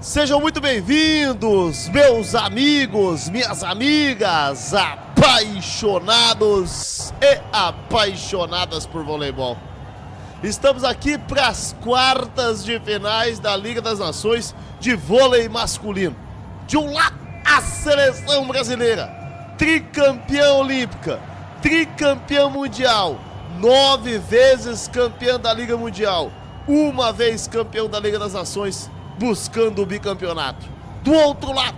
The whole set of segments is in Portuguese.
Sejam muito bem-vindos, meus amigos, minhas amigas, apaixonados e apaixonadas por voleibol. Estamos aqui para as quartas de finais da Liga das Nações de vôlei masculino. De um lado, a seleção brasileira, tricampeã olímpica, tricampeã mundial, 9 vezes campeã da Liga Mundial, uma vez campeão da Liga das Nações, buscando o bicampeonato. Do outro lado,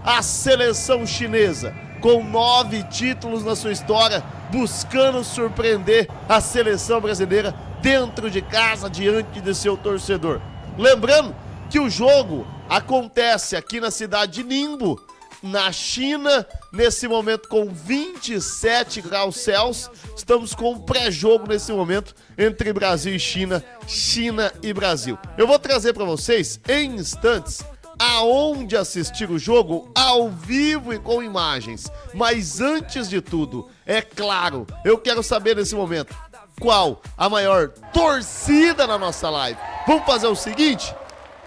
a seleção chinesa, com 9 títulos na sua história, buscando surpreender a seleção brasileira dentro de casa, diante de seu torcedor. Lembrando que o jogo acontece aqui na cidade de Ningbo, na China, nesse momento com 27 graus Celsius. Estamos com um pré-jogo nesse momento entre Brasil e China, China e Brasil. Eu vou trazer para vocês em instantes aonde assistir o jogo ao vivo e com imagens. Mas antes de tudo, é claro, eu quero saber nesse momento qual a maior torcida na nossa live. Vamos fazer o seguinte: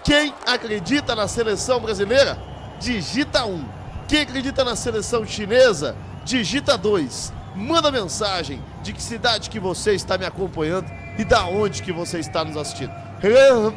quem acredita na seleção brasileira, digita 1. Quem acredita na seleção chinesa, digita 2. Manda mensagem de que cidade que você está me acompanhando e da onde que você está nos assistindo.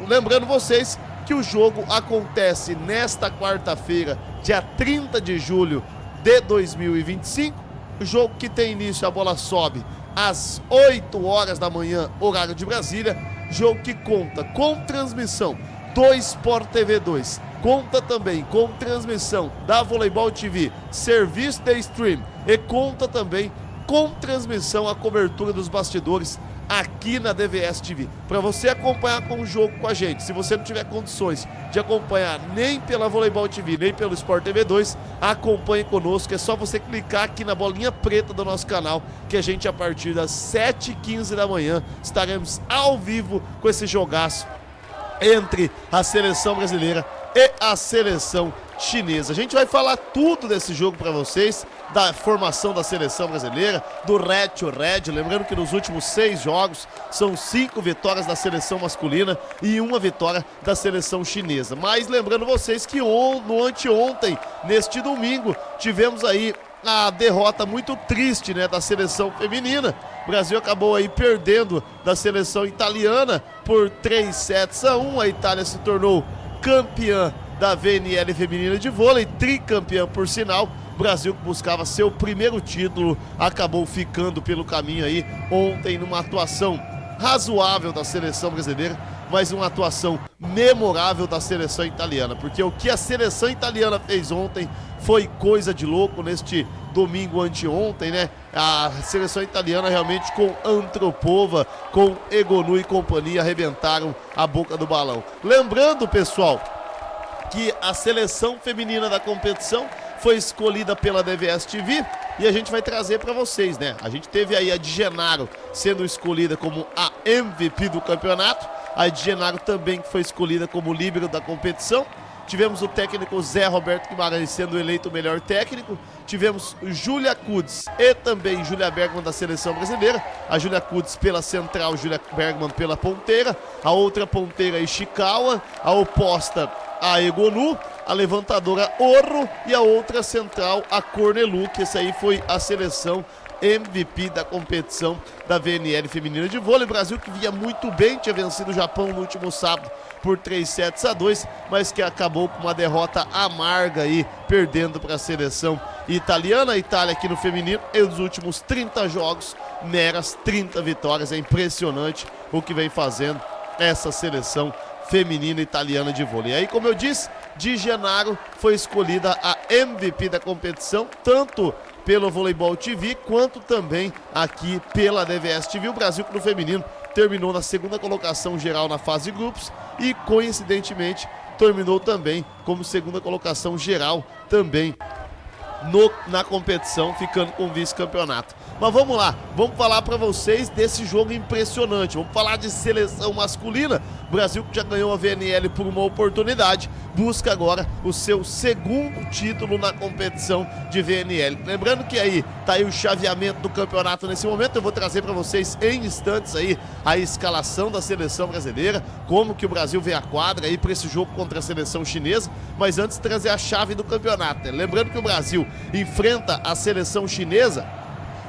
Lembrando vocês que o jogo acontece nesta quarta-feira, dia 30 de julho de 2025. O jogo que tem início, a bola sobe às 8 horas da manhã, horário de Brasília. Jogo que conta com transmissão do Sport TV 2. Conta também com transmissão da Voleibol TV, serviço de stream, e conta também com transmissão, a cobertura dos bastidores aqui na DVS TV. Para você acompanhar com o jogo com a gente, se você não tiver condições de acompanhar nem pela Voleibol TV, nem pelo Sport TV 2, acompanhe conosco. É só você clicar aqui na bolinha preta do nosso canal, que a gente, a partir das 7h15 da manhã, estaremos ao vivo com esse jogaço entre a seleção brasileira e a seleção chinesa. A gente vai falar tudo desse jogo para vocês, da formação da seleção brasileira, do Red to Red. Lembrando que nos últimos 6 jogos são 5 vitórias da seleção masculina e 1 vitória da seleção chinesa. Mas lembrando vocês que no anteontem, neste domingo, tivemos aí a derrota muito triste, né, da seleção feminina. O Brasil acabou aí perdendo da seleção italiana por 3-1. A Itália se tornou campeã da VNL feminina de vôlei, tricampeã por sinal. O Brasil, que buscava seu primeiro título, acabou ficando pelo caminho aí ontem numa atuação razoável da seleção brasileira, mas uma atuação memorável da seleção italiana, porque o que a seleção italiana fez ontem foi coisa de louco neste domingo anteontem, né? A seleção italiana realmente, com Antropova, com Egonu e companhia, arrebentaram a boca do balão. Lembrando, pessoal, que a seleção feminina da competição foi escolhida pela DVS TV e a gente vai trazer para vocês, né? A gente teve aí a de Genaro sendo escolhida como a MVP do campeonato, a de Genaro também que foi escolhida como líbero da competição. Tivemos o técnico Zé Roberto Guimarães sendo eleito o melhor técnico. Tivemos Júlia Kudes e também Júlia Bergman da seleção brasileira. A Júlia Kudes pela central, Júlia Bergman pela ponteira. A outra ponteira, Ishikawa. A oposta, a Egonu. A levantadora, Orro. E a outra central, a Cornelu, que essa aí foi a seleção MVP da competição da VNL feminina de vôlei. Brasil que vinha muito bem, tinha vencido o Japão no último sábado por 3-2, mas que acabou com uma derrota amarga aí, perdendo para a seleção italiana. A Itália aqui no feminino, e nos últimos 30 jogos, meras 30 vitórias. É impressionante o que vem fazendo essa seleção feminina italiana de vôlei. E aí, como eu disse, de Genaro foi escolhida a MVP da competição, tanto pelo Voleibol TV, quanto também aqui pela DVS TV. O Brasil, que no feminino terminou na segunda colocação geral na fase de grupos e, coincidentemente, terminou também como segunda colocação geral também na competição, ficando com vice-campeonato. Mas vamos lá, vamos falar para vocês desse jogo impressionante. Vamos falar de seleção masculina. O Brasil, que já ganhou a VNL por uma oportunidade, busca agora o seu segundo título na competição de VNL. Lembrando que aí tá aí o chaveamento do campeonato nesse momento. Eu vou trazer para vocês em instantes aí a escalação da seleção brasileira, como que o Brasil vê a quadra aí para esse jogo contra a seleção chinesa. Mas antes, trazer a chave do campeonato, né? Lembrando que o Brasil enfrenta a seleção chinesa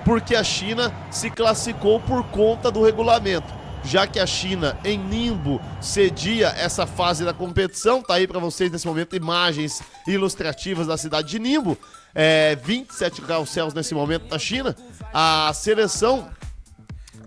porque a China se classificou por conta do regulamento. Já que a China, em Ningbo, cedia essa fase da competição, tá aí para vocês nesse momento imagens ilustrativas da cidade de Ningbo, 27 graus Celsius nesse momento na China. A seleção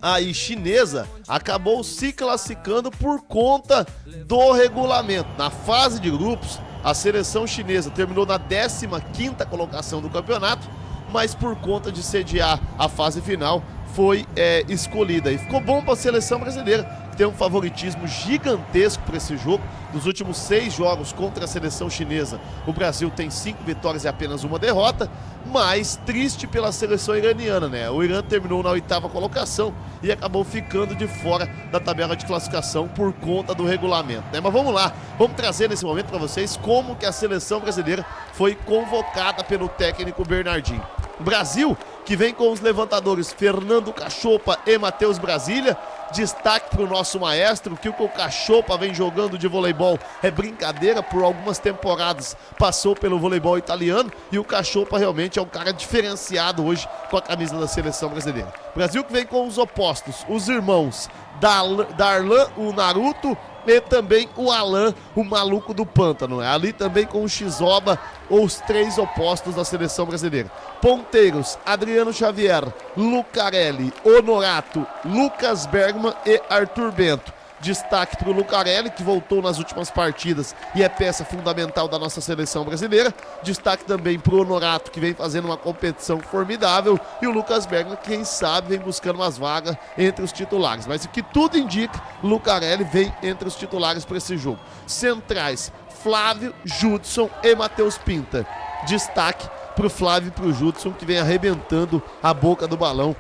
aí chinesa acabou se classificando por conta do regulamento. Na fase de grupos, a seleção chinesa terminou na 15ª colocação do campeonato, mas por conta de sediar a fase final, foi escolhida. E ficou bom para a seleção brasileira, que tem um favoritismo gigantesco para esse jogo. Dos últimos 6 jogos contra a seleção chinesa, o Brasil tem 5 vitórias e apenas uma derrota, mas triste pela seleção iraniana, né? O Irã terminou na 8ª colocação e acabou ficando de fora da tabela de classificação por conta do regulamento, né? Mas vamos lá, vamos trazer nesse momento para vocês como que a seleção brasileira foi convocada pelo técnico Bernardinho. O Brasil, que vem com os levantadores Fernando Cachopa e Matheus Brasília. Destaque para o nosso maestro, que o Cachopa vem jogando de voleibol é brincadeira, por algumas temporadas passou pelo voleibol italiano, e o Cachopa realmente é um cara diferenciado hoje com a camisa da seleção brasileira. Brasil que vem com os opostos, os irmãos Darlan, o Naruto, e também o Alan, o maluco do pântano. Ali também com o Shizoba, os 3 opostos da seleção brasileira. Ponteiros, Adriano Xavier, Lucarelli, Honorato, Lucas Bergman e Arthur Bento. Destaque para o Lucarelli, que voltou nas últimas partidas e é peça fundamental da nossa seleção brasileira. Destaque também para o Honorato, que vem fazendo uma competição formidável. E o Lucas Bergman, que quem sabe vem buscando umas vagas entre os titulares. Mas o que tudo indica, Lucarelli vem entre os titulares para esse jogo. Centrais, Flávio, Judson e Matheus Pinta. Destaque para o Flávio e para o Judson, que vem arrebentando a boca do balão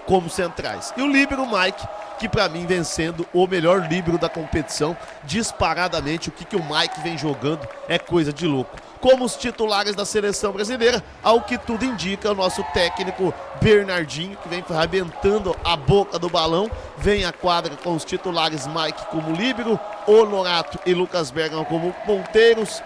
como centrais. E o líbero Mike, que para mim vem sendo o melhor líbero da competição, disparadamente. O que o Mike vem jogando é coisa de louco. Como os titulares da seleção brasileira, ao que tudo indica, o nosso técnico Bernardinho, que vem arrebentando a boca do balão, vem à quadra com os titulares Mike como líbero, Honorato e Lucas Bergman como ponteiros,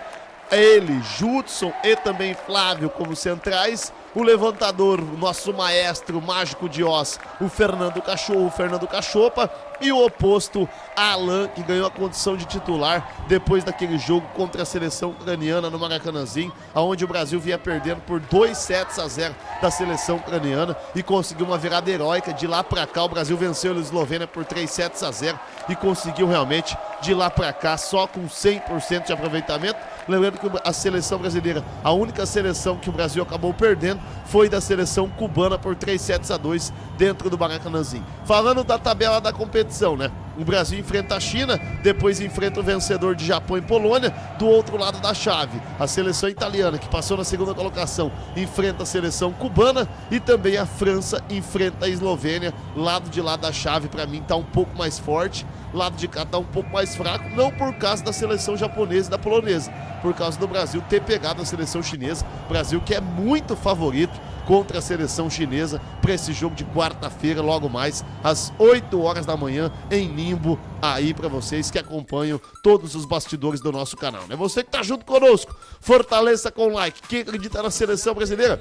ele, Judson e também Flávio como centrais. O levantador, o nosso maestro mágico de Oz, o Fernando Cachopa, e o oposto, Alan, que ganhou a condição de titular depois daquele jogo contra a seleção ucraniana no Maracanãzinho, onde o Brasil vinha perdendo por 2-0 da seleção ucraniana e conseguiu uma virada heróica. De lá pra cá, o Brasil venceu a Eslovênia por 3-0 e conseguiu realmente, de lá pra cá, só com 100% de aproveitamento. Lembrando que a seleção brasileira, a única seleção que o Brasil acabou perdendo, foi da seleção cubana por 3-2 dentro do Maracanãzinho. Falando da tabela da competição, né? O Brasil enfrenta a China, depois enfrenta o vencedor de Japão e Polônia. Do outro lado da chave, a seleção italiana, que passou na 2ª colocação, enfrenta a seleção cubana, e também a França enfrenta a Eslovênia. Lado de lá da chave, para mim, tá um pouco mais forte. Lado de cá tá um pouco mais fraco, não por causa da seleção japonesa e da polonesa, por causa do Brasil ter pegado a seleção chinesa. Brasil que é muito favorito contra a seleção chinesa para esse jogo de quarta-feira, logo mais às 8 horas da manhã em Ningbo, aí para vocês que acompanham todos os bastidores do nosso canal, né? Você que tá junto conosco, fortaleça com like. Quem acredita na seleção brasileira,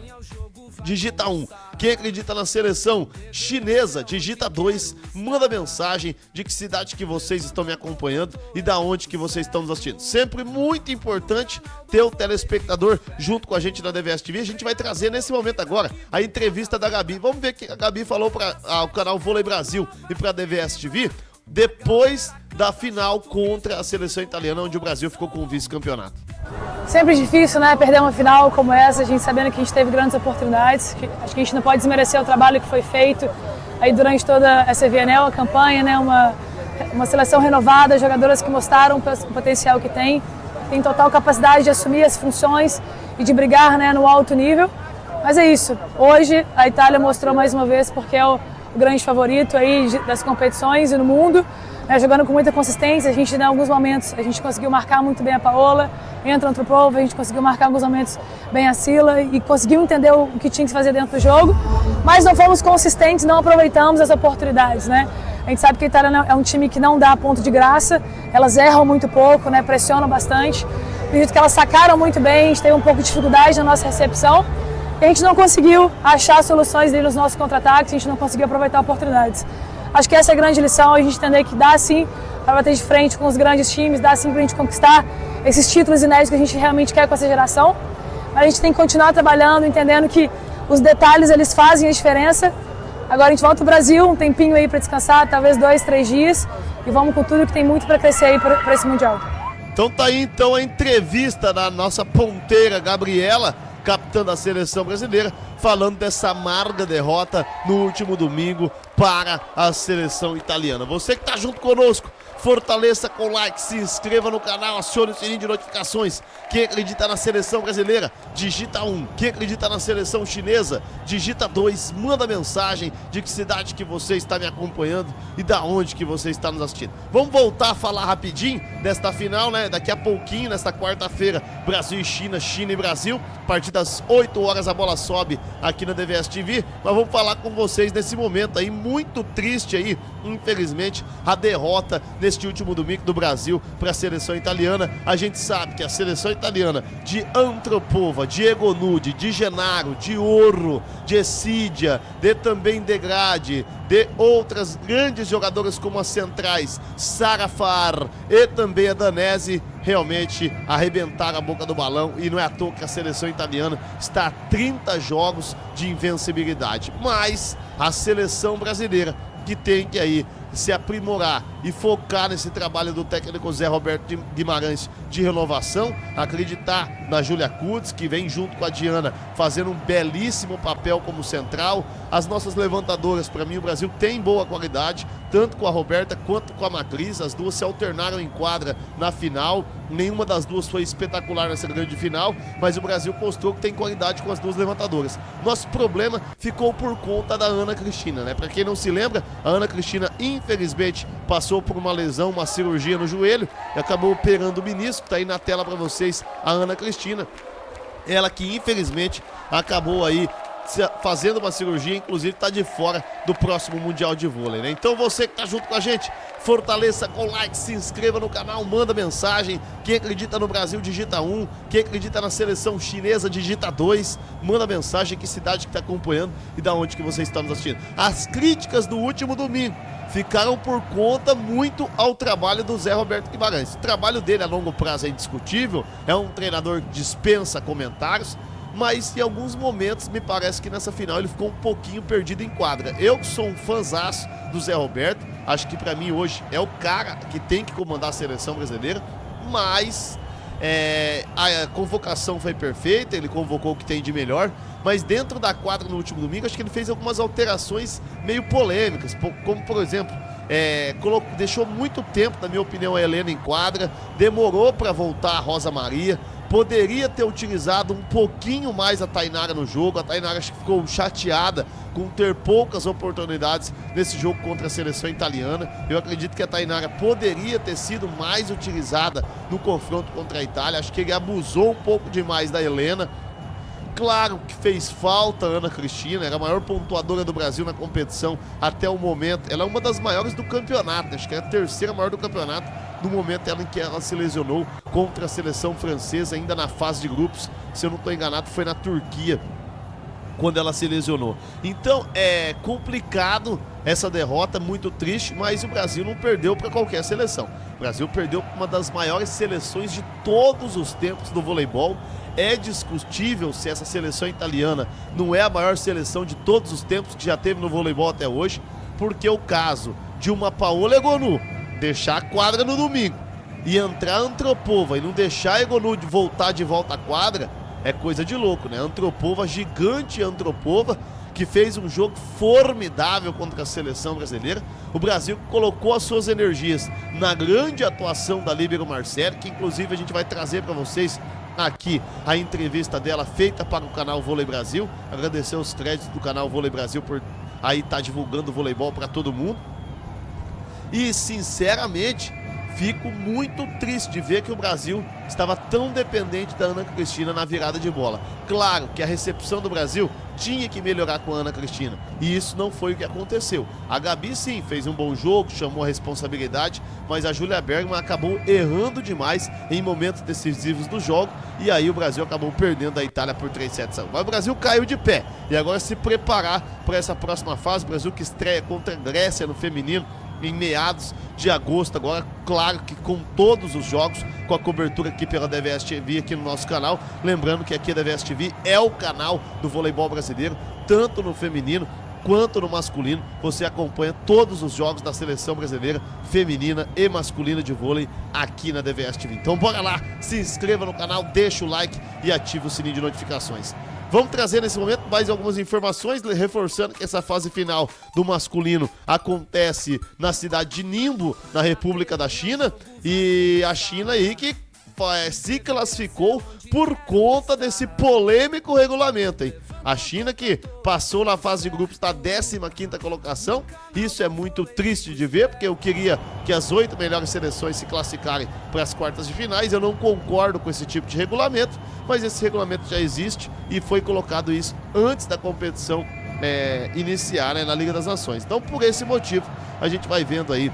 digita 1. Quem acredita na seleção chinesa, digita 2. Manda mensagem de que cidade que vocês estão me acompanhando e da onde que vocês estão nos assistindo. Sempre muito importante ter o telespectador junto com a gente na DVS TV. A gente vai trazer nesse momento agora a entrevista da Gabi. Vamos ver o que a Gabi falou para o canal Vôlei Brasil e para a DVS TV depois da final contra a seleção italiana, onde o Brasil ficou com o vice-campeonato. Sempre difícil, né, perder uma final como essa, a gente sabendo que a gente teve grandes oportunidades. Acho que a gente não pode desmerecer o trabalho que foi feito aí durante toda essa VNL, a campanha, né, uma seleção renovada, jogadoras que mostraram o potencial que tem total capacidade de assumir as funções e de brigar, né, no alto nível. Mas é isso, hoje a Itália mostrou mais uma vez porque é o grande favorito aí das competições e no mundo, né, jogando com muita consistência. A gente, em alguns momentos, a gente conseguiu marcar muito bem a Paola, entra o Antropova, a gente conseguiu marcar em alguns momentos bem a Sila e conseguiu entender o que tinha que se fazer dentro do jogo, mas não fomos consistentes, não aproveitamos as oportunidades, né? A gente sabe que a Itália é um time que não dá ponto de graça, elas erram muito pouco, né, pressionam bastante. Acredito que elas sacaram muito bem, a gente teve um pouco de dificuldade na nossa recepção e a gente não conseguiu achar soluções nos nossos contra-ataques, a gente não conseguiu aproveitar oportunidades. Acho que essa é a grande lição, a gente entender que dá sim para bater de frente com os grandes times, dá sim para a gente conquistar esses títulos inéditos que a gente realmente quer com essa geração. Mas a gente tem que continuar trabalhando, entendendo que os detalhes eles fazem a diferença. Agora a gente volta para o Brasil, um tempinho aí para descansar, talvez 2, 3 dias, e vamos com tudo que tem muito para crescer aí para esse Mundial. Então tá aí então a entrevista da nossa ponteira Gabriela, capitã da seleção brasileira, falando dessa amarga derrota no último domingo para a seleção italiana. Você que tá junto conosco, fortaleça com like, se inscreva no canal, acione o sininho de notificações. Quem acredita na seleção brasileira, digita 1. Quem acredita na seleção chinesa, digita 2. Manda mensagem de que cidade que você está me acompanhando e da onde que você está nos assistindo. Vamos voltar a falar rapidinho desta final, né? Daqui a pouquinho, nesta quarta-feira, Brasil e China, China e Brasil. A partir das 8 horas a bola sobe aqui na DVS TV. Mas vamos falar com vocês nesse momento aí, muito triste aí, infelizmente, a derrota neste último domingo do Brasil para a seleção italiana. A gente sabe que a seleção italiana de Antropova, de Egonude, de Genaro, de Orro, de Essídia, de também de Grade, de outras grandes jogadoras como as centrais, Sara Far e também a Danese, realmente arrebentaram a boca do balão e não é à toa que a seleção italiana está a 30 jogos de invencibilidade. Mas a seleção brasileira que tem que aí se aprimorar e focar nesse trabalho do técnico Zé Roberto Guimarães de renovação, acreditar na Júlia Kutz, que vem junto com a Diana fazendo um belíssimo papel como central. As nossas levantadoras, para mim o Brasil tem boa qualidade, tanto com a Roberta quanto com a Macris. As duas se alternaram em quadra na final, nenhuma das duas foi espetacular nessa grande final, mas o Brasil mostrou que tem qualidade com as duas levantadoras. Nosso problema ficou por conta da Ana Cristina, né? Para quem não se lembra, a Ana Cristina infelizmente passou por uma lesão, uma cirurgia no joelho e acabou operando o menisco. Tá aí na tela para vocês a Ana Cristina, ela que infelizmente acabou aí fazendo uma cirurgia, inclusive está de fora do próximo Mundial de Vôlei, né? Então você que tá junto com a gente, fortaleça com like, se inscreva no canal, manda mensagem. Quem acredita no Brasil, digita 1. Quem acredita na seleção chinesa, digita 2. Manda mensagem, que cidade que está acompanhando e da onde que você está nos assistindo. As críticas do último domingo ficaram por conta muito ao trabalho do Zé Roberto Guimarães. O trabalho dele a longo prazo é indiscutível, é um treinador que dispensa comentários, mas em alguns momentos me parece que nessa final ele ficou um pouquinho perdido em quadra. Eu que sou um fãzaço do Zé Roberto, acho que para mim hoje é o cara que tem que comandar a seleção brasileira, mas a convocação foi perfeita, ele convocou o que tem de melhor, mas dentro da quadra no último domingo acho que ele fez algumas alterações meio polêmicas, como por exemplo, deixou muito tempo, na minha opinião, a Helena em quadra, demorou para voltar a Rosa Maria. Poderia ter utilizado um pouquinho mais a Tainara no jogo. A Tainara acho que ficou chateada com ter poucas oportunidades nesse jogo contra a seleção italiana. Eu acredito que a Tainara poderia ter sido mais utilizada no confronto contra a Itália. Acho que ele abusou um pouco demais da Helena. Claro que fez falta a Ana Cristina, era a maior pontuadora do Brasil na competição até o momento. Ela é uma das maiores do campeonato, acho que é a terceira maior do campeonato no momento em que ela se lesionou contra a seleção francesa, ainda na fase de grupos. Se eu não estou enganado, foi na Turquia quando ela se lesionou. Então é complicado essa derrota, muito triste, mas o Brasil não perdeu para qualquer seleção. O Brasil perdeu para uma das maiores seleções de todos os tempos do voleibol. É discutível se essa seleção italiana não é a maior seleção de todos os tempos que já teve no voleibol até hoje, porque o caso de uma Paola Egonu deixar a quadra no domingo e entrar a Antropova e não deixar a Egonu voltar de volta à quadra é coisa de louco, né? Antropova, gigante Antropova, que fez um jogo formidável contra a seleção brasileira. O Brasil colocou as suas energias na grande atuação da líbero Marcelo, que inclusive a gente vai trazer para vocês aqui a entrevista dela feita para o canal Vôlei Brasil. Agradecer os créditos do canal Vôlei Brasil por aí estar divulgando o voleibol para todo mundo. E sinceramente, fico muito triste de ver que o Brasil estava tão dependente da Ana Cristina na virada de bola. Claro que a recepção do Brasil tinha que melhorar com a Ana Cristina, e isso não foi o que aconteceu. A Gabi sim, fez um bom jogo, chamou a responsabilidade, mas a Júlia Bergman acabou errando demais em momentos decisivos do jogo, e aí o Brasil acabou perdendo a Itália por 3-7. Mas o Brasil caiu de pé, e agora se preparar para essa próxima fase. O Brasil que estreia contra a Grécia no feminino em meados de agosto, agora, claro que com todos os jogos, com a cobertura aqui pela DVS TV aqui no nosso canal. Lembrando que aqui a DVS TV é o canal do voleibol brasileiro, tanto no feminino quanto no masculino. Você acompanha todos os jogos da seleção brasileira feminina e masculina de vôlei aqui na DVS TV. Então bora lá, se inscreva no canal, deixa o like e ative o sininho de notificações. Vamos trazer nesse momento mais algumas informações, reforçando que essa fase final do masculino acontece na cidade de Ningbo, na República da China. E a China aí que se classificou por conta desse polêmico regulamento, hein? A China que passou na fase de grupos da 15ª colocação. Isso é muito triste de ver, porque eu queria que as 8 melhores seleções se classificarem para as quartas de finais. Eu não concordo com esse tipo de regulamento, mas esse regulamento já existe e foi colocado isso antes da competição iniciar, né, na Liga das Nações. Então, por esse motivo, a gente vai vendo aí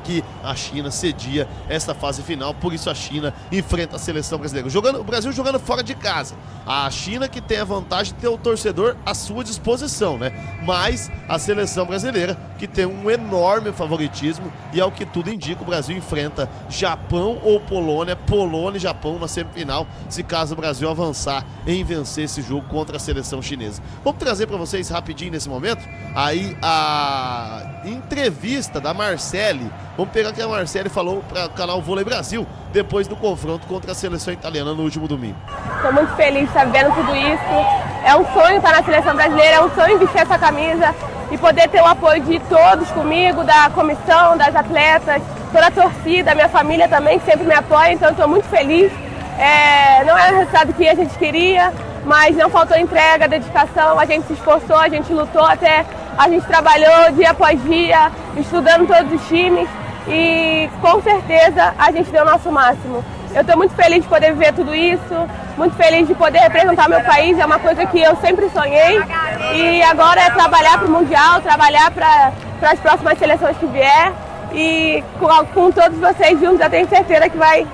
que a China cedia essa fase final, por isso a China enfrenta a seleção brasileira. O Brasil jogando fora de casa. A China que tem a vantagem de ter o torcedor à sua disposição, né? Mas a seleção brasileira que tem um enorme favoritismo, e ao que tudo indica, o Brasil enfrenta Japão ou Polônia, Polônia e Japão na semifinal, se caso o Brasil avançar em vencer esse jogo contra a seleção chinesa. Vamos trazer para vocês rapidinho nesse momento aí a entrevista da Marcele. Vamos pegar o que a Marcele falou para o canal Vôlei Brasil depois do confronto contra a seleção italiana no último domingo. Estou muito feliz sabendo tudo isso. É um sonho estar na seleção brasileira, é um sonho vestir essa camisa e poder ter o apoio de todos comigo, da comissão, das atletas, toda a torcida, minha família também, que sempre me apoia, então estou muito feliz. Não é o resultado que a gente queria, mas não faltou entrega, dedicação, a gente se esforçou, a gente lutou até, a gente trabalhou dia após dia, estudando todos os times. E com certeza a gente deu o nosso máximo. Eu estou muito feliz de poder viver tudo isso, muito feliz de poder representar meu país, é uma coisa que eu sempre sonhei. E agora é trabalhar para o Mundial, trabalhar para as próximas seleções que vier. E com todos vocês juntos, eu tenho certeza que vai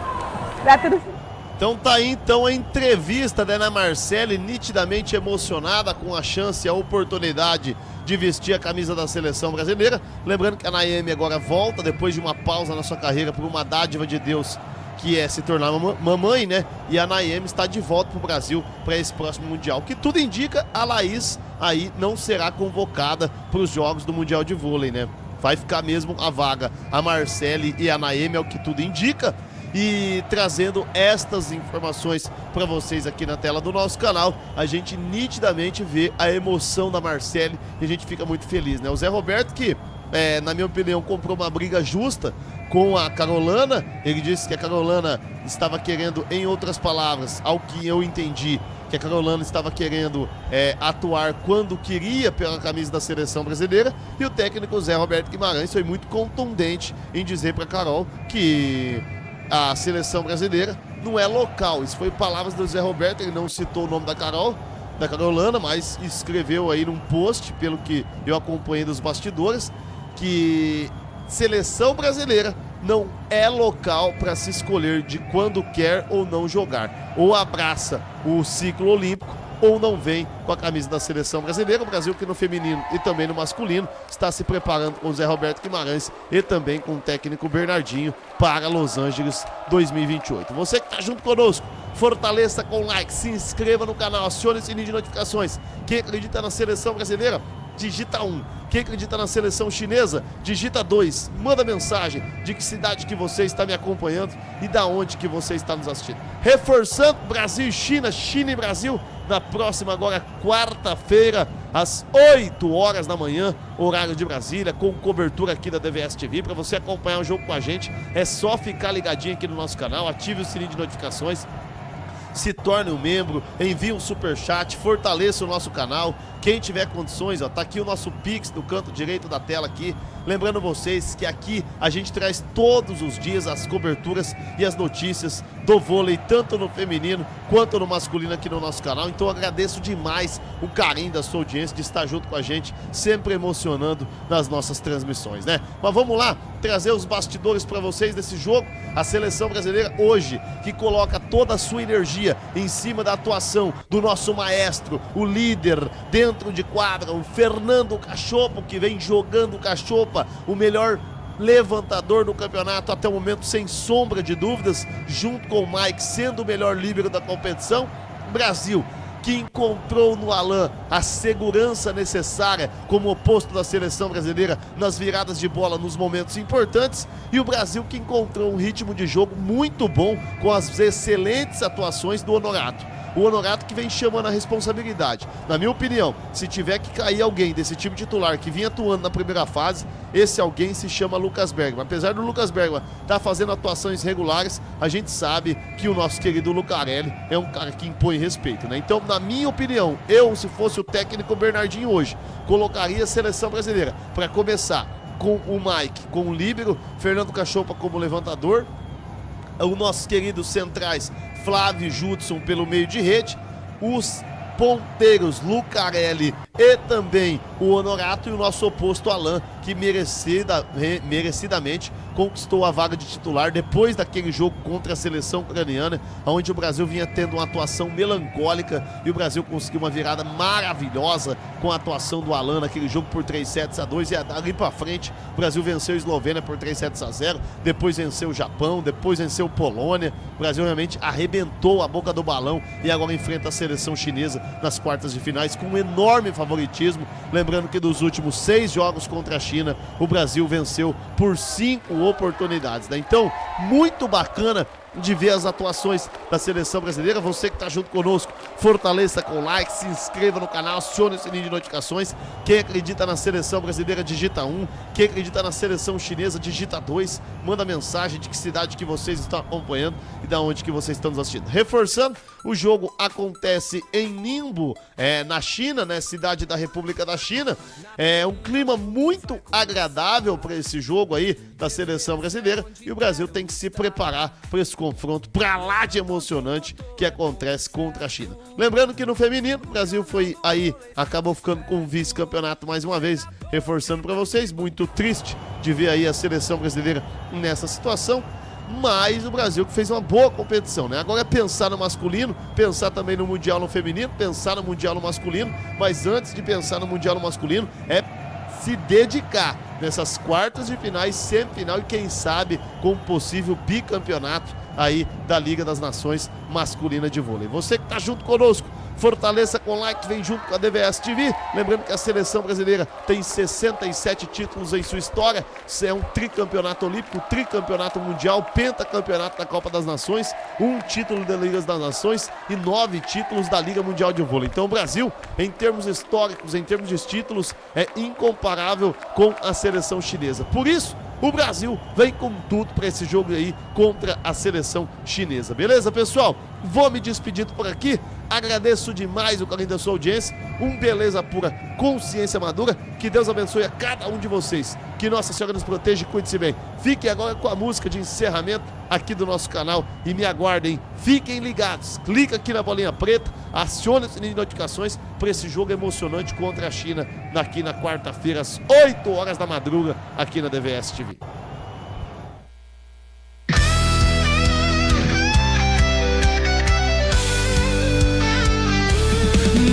dar tudo certo. Então tá aí então a entrevista da Ana Marcele, nitidamente emocionada com a chance e a oportunidade de vestir a camisa da seleção brasileira. Lembrando que a Naemi agora volta depois de uma pausa na sua carreira por uma dádiva de Deus, que é se tornar mamãe, né? E a Naemi está de volta pro Brasil para esse próximo Mundial. Que tudo indica, a Laís aí não será convocada para os jogos do Mundial de Vôlei, né? Vai ficar mesmo a vaga a Marcele e a Naemi, é o que tudo indica. E trazendo estas informações para vocês aqui na tela do nosso canal, a gente nitidamente vê a emoção da Marcele e a gente fica muito feliz, né? O Zé Roberto que, na minha opinião, comprou uma briga justa com a Carolana. Ele disse que a Carolana estava querendo, em outras palavras, ao que eu entendi, que a Carolana estava querendo atuar quando queria pela camisa da seleção brasileira, e o técnico Zé Roberto Guimarães foi muito contundente em dizer para a Carol que a seleção brasileira não é local. Isso foi palavras do Zé Roberto, ele não citou o nome da Carolana, mas escreveu aí num post, pelo que eu acompanhei dos bastidores, que seleção brasileira não é local para se escolher de quando quer ou não jogar. Ou abraça o ciclo olímpico ou não vem com a camisa da seleção brasileira. O Brasil que no feminino e também no masculino está se preparando com o Zé Roberto Guimarães e também com o técnico Bernardinho para Los Angeles 2028. Você que está junto conosco, fortaleça com like, se inscreva no canal, acione o sininho de notificações. Quem acredita na seleção brasileira, digita 1. Quem acredita na seleção chinesa, digita 2. Manda mensagem de que cidade que você está me acompanhando e da onde que você está nos assistindo. Reforçando, Brasil e China, China e Brasil, na próxima agora quarta-feira, às 8 horas da manhã, horário de Brasília, com cobertura aqui da DVS TV. Para você acompanhar o jogo com a gente, é só ficar ligadinho aqui no nosso canal, ative o sininho de notificações. se torne um membro, envie um superchat, fortaleça o nosso canal. Quem tiver condições, ó, tá aqui o nosso Pix no canto direito da tela aqui. Lembrando vocês que aqui a gente traz todos os dias as coberturas e as notícias do vôlei, tanto no feminino quanto no masculino aqui no nosso canal. Então eu agradeço demais o carinho da sua audiência de estar junto com a gente, sempre emocionando nas nossas transmissões, né? Mas vamos lá, trazer os bastidores para vocês desse jogo. A seleção brasileira hoje, que coloca toda a sua energia em cima da atuação do nosso maestro, o líder dentro de quadra, o Fernando Cachopo, que vem jogando Cachopa, o melhor levantador do campeonato até o momento, sem sombra de dúvidas, junto com o Mike sendo o melhor líbero da competição. Brasil, que encontrou no Alan a segurança necessária como oposto da seleção brasileira nas viradas de bola nos momentos importantes, e o Brasil que encontrou um ritmo de jogo muito bom com as excelentes atuações do Honorato. O Honorato que vem chamando a responsabilidade. Na minha opinião, se tiver que cair alguém desse time titular que vinha atuando na primeira fase, esse alguém se chama Lucas Bergman. Apesar do Lucas Bergman estar fazendo atuações regulares, a gente sabe que o nosso querido Lucarelli é um cara que impõe respeito, né? Então, na minha opinião, eu, se fosse o técnico Bernardinho hoje, colocaria a seleção brasileira para começar com o Mike, com o líbero, Fernando Cachopa como levantador, os nossos queridos centrais Flávio e Judson pelo meio de rede, os ponteiros Lucarelli e também o Honorato, e o nosso oposto Alan, que merecidamente conquistou a vaga de titular depois daquele jogo contra a seleção ucraniana, onde o Brasil vinha tendo uma atuação melancólica e o Brasil conseguiu uma virada maravilhosa com a atuação do Alan naquele jogo por 3-2, e ali pra frente o Brasil venceu a Eslovênia por 3-0, depois venceu o Japão, depois venceu a Polônia. O Brasil realmente arrebentou a boca do balão e agora enfrenta a seleção chinesa nas quartas de finais com um enorme favoritismo. Lembrando que dos últimos 6 jogos contra a China, o Brasil venceu por 5 oportunidades, né? Então, muito bacana de ver as atuações da seleção brasileira. Você que está junto conosco, fortaleça com like, se inscreva no canal, acione o sininho de notificações. Quem acredita na seleção brasileira, digita 1. Quem acredita na seleção chinesa, digita 2. Manda mensagem de que cidade que vocês estão acompanhando e da onde que vocês estão nos assistindo. Reforçando, o jogo acontece em Ningbo, na China, né? Cidade da República da China. É um clima muito agradável para esse jogo aí da seleção brasileira, e o Brasil tem que se preparar para esse confronto pra lá de emocionante que acontece contra a China. Lembrando que no feminino, o Brasil foi aí, acabou ficando com o vice-campeonato mais uma vez, reforçando para vocês, muito triste de ver aí a seleção brasileira nessa situação, mas o Brasil que fez uma boa competição, né? Agora é pensar no masculino, pensar também no Mundial no feminino, pensar no Mundial no masculino, mas antes de pensar no Mundial no masculino, é se dedicar nessas quartas de finais, semifinal e quem sabe com um possível bicampeonato aí da Liga das Nações masculina de vôlei. Você que tá junto conosco, fortaleça com like, vem junto com a DVS TV. Lembrando que a seleção brasileira tem 67 títulos em sua história, é um tricampeonato olímpico, tricampeonato mundial, pentacampeonato da Copa das Nações, um título da Liga das Nações e 9 títulos da Liga Mundial de Vôlei. Então o Brasil, em termos históricos, em termos de títulos, é incomparável com a seleção chinesa. Por isso, o Brasil vem com tudo para esse jogo aí contra a seleção chinesa. Beleza, pessoal? Vou me despedindo por aqui. Agradeço demais o carinho da sua audiência. Um beleza pura, consciência madura. Que Deus abençoe a cada um de vocês. Que Nossa Senhora nos proteja e cuide-se bem. Fiquem agora com a música de encerramento aqui do nosso canal e me aguardem. Fiquem ligados. Clica aqui na bolinha preta, acione o sininho de notificações para esse jogo emocionante contra a China aqui na quarta-feira às 8 horas da madruga aqui na DVS TV.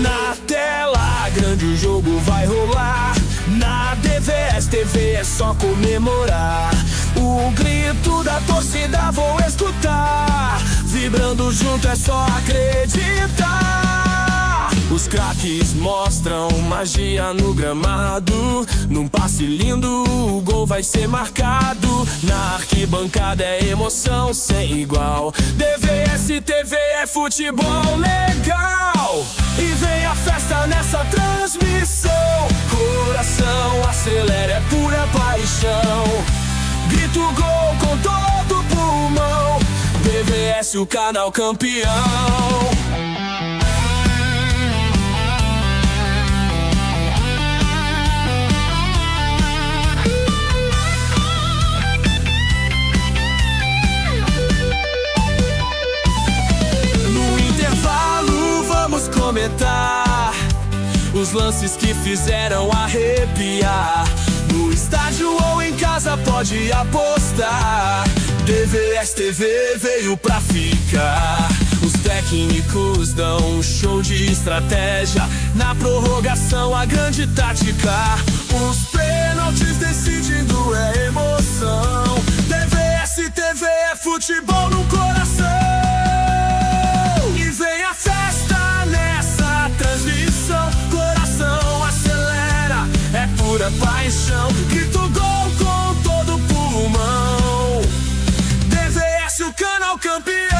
Na tela grande o jogo vai rolar. Na DVS TV é só comemorar. O grito da torcida vou escutar. Vibrando junto é só acreditar. Os craques mostram magia no gramado. Num passe lindo o gol vai ser marcado. Na arquibancada é emoção sem igual. DVS TV é futebol legal. E vem a festa nessa transmissão. Coração acelera, é pura paixão. Grito gol com todo pulmão. DVS o canal campeão. os lances que fizeram arrepiar. No estádio ou em casa pode apostar. DVS TV veio pra ficar. Os técnicos dão um show de estratégia. Na prorrogação a grande tática. Os pênaltis decidindo é emoção. DVS TV é futebol no coração. E vem a festa nessa transmissão. Coração acelera, é pura paixão. Grito gol com todo pulmão. DVS, o canal campeão.